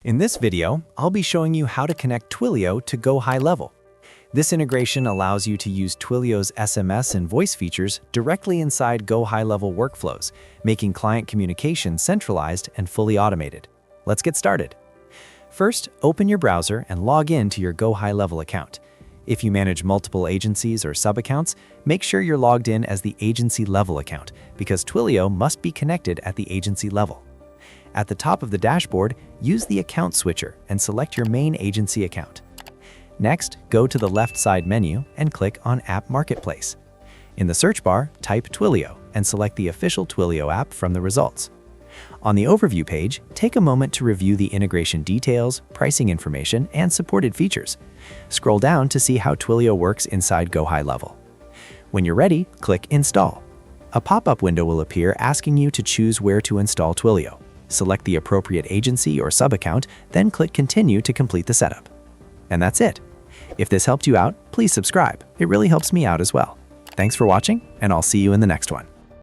In this video, I'll be showing you how to connect Twilio to GoHighLevel. This integration allows you to use Twilio's SMS and voice features directly inside GoHighLevel workflows, making client communication centralized and fully automated. Let's get started. First, open your browser and log in to your GoHighLevel account. If you manage multiple agencies or sub-accounts, make sure you're logged in as the agency level account, because Twilio must be connected at the agency level. At the top of the dashboard, use the account switcher and select your main agency account. Next, go to the left side menu and click on App Marketplace. In the search bar, type Twilio and select the official Twilio app from the results. On the overview page, take a moment to review the integration details, pricing information, and supported features. Scroll down to see how Twilio works inside GoHighLevel. When you're ready, click Install. A pop-up window will appear asking you to choose where to install Twilio. Select the appropriate agency or sub-account, then click Continue to complete the setup. And that's it. If this helped you out, please subscribe. It really helps me out as well. Thanks for watching, and I'll see you in the next one.